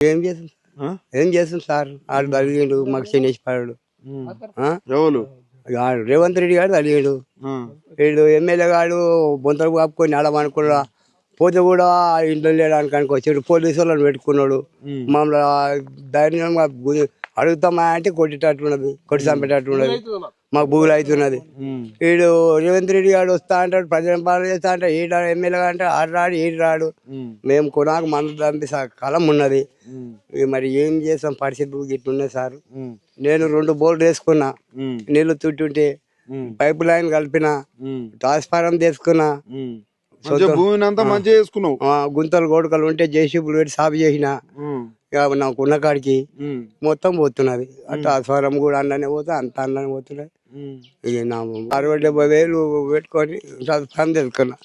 ఏం చేస్తుంది ఏం చేస్తుంది సార్ ఆడు తలిగిండు మాకు శనేష్ పడాడు ఎవరు రేవంత్ రెడ్డి గారు తలిగిండు వీడు ఎమ్మెల్యే గారు బొంతలు కాపుకొని ఆడమనుకున్నా పోతే కూడా ఇంట్లో లేడానికి వచ్చాడు పోలీసు వాళ్ళని పెట్టుకున్నాడు మమ్మల్ని ధైర్యంగా అడుగుతామా అంటే కొట్టేటట్టున్నది కొట్టి చంపేటట్టున్నది మాకు భూములు అవుతున్నది వీడు రేవంత్ రెడ్డి గారు వస్తా అంటాడు ప్రజలను పాలన చేస్తా అంటే ఈడ ఎమ్మెల్యే అంటే ఆడు రాడు ఈడు రాడు మేము కొనాకు మందు తంపి కలం ఉన్నది మరి ఏం చేస్తాం పరిస్థితి ఇట్లున్నది సార్ నేను 2 బోర్లు వేసుకున్నా నీళ్లు చుట్టుంటే పైప్ లైన్ కలిపిన ట్రాన్స్ఫారం తీసుకున్నా భూమిని అంతా మంచిగా చేసుకున్నావు గుంతలు గోడకలు ఉంటే జేసీబీలు పెట్టి సాగు చేసిన నాకు ఉన్న కాడికి మొత్తం పోతున్నది ట్రాన్స్ఫారం కూడా అన్ననే పోతా అంత అన్ననే పోతున్నది ఇక నా 60-70 వేలు పెట్టుకొని ట్రాన్స్ఫారం తెలుసుకున్నా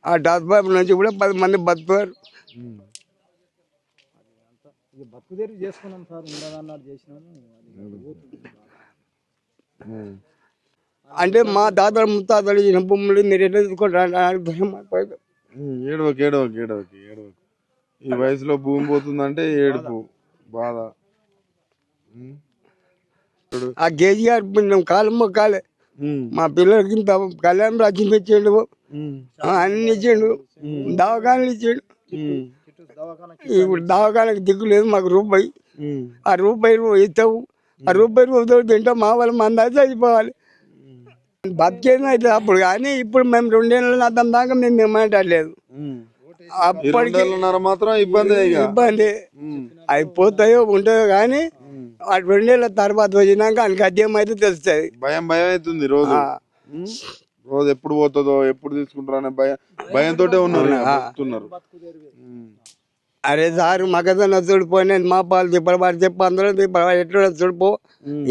ఆ ట్రాన్స్ఫారం నుంచి కూడా 10 మంది బతుకుతారు అంటే మా తాతలు ముత్తాతలు ఇచ్చిన భూములు మీరు ఎట్లా తీసుకుంటారు ఈ వయసులో భూమి పోతుందంటే ఏడుపు బాధ ఆ కేజీఆర్ కాలం మొక్కాలే మా పిల్లలకి ఇంత కళ్యాణం రాజ్యం ఇచ్చిండు అన్ని ఇచ్చిండు దవాఖానలు ఇచ్చిండు ఇప్పుడు దవాఖానకు దిక్కు లేదు మాకు రూపాయి ఆ రూపాయి ఇస్తావు ఆ రూపాయి తింటాం మా వాళ్ళు మంది అయితే అయిపోవాలి బతికేది అయితే అప్పుడు కానీ ఇప్పుడు మేము 2 ఏళ్ళ అర్థం దాకా మేము ఏమంటలేదు అప్పటికి మాత్రం ఇబ్బంది అయిపోతాయో ఉంటాయో కానీ ఆ 2 ఏళ్ళ తర్వాత వచ్చినాక ఆయనకి అధ్యయం అయితే తెలుస్తుంది భయం అవుతుంది రోజు ఎప్పుడు పోతుందో ఎప్పుడు తీసుకుంటారో అనే భయంతో ఉన్నారు అరే సార్ మగదన్న చూడిపోయి మా పాలు తిప్పలబాటు చెప్పు అందరూ తిప్పలబాటు ఎట్లా చూడిపో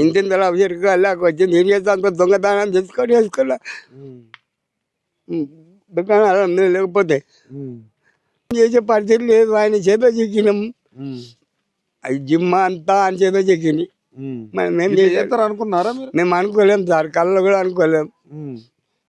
ఇంటింతలా చెరుకు వచ్చింది ఏం చేస్తా అంత దొంగతనం తీసుకొని వేసుకున్నా దుకాణాలు లేకపోతే చేసే పరిస్థితి లేదు ఆయన చేత చిక్కినాం అవి జిమ్మ అంతా ఆయన చేత చిక్కింది అనుకున్నారా మేము అనుకోలేము సార్ కళ్ళు కూడా అనుకోలేము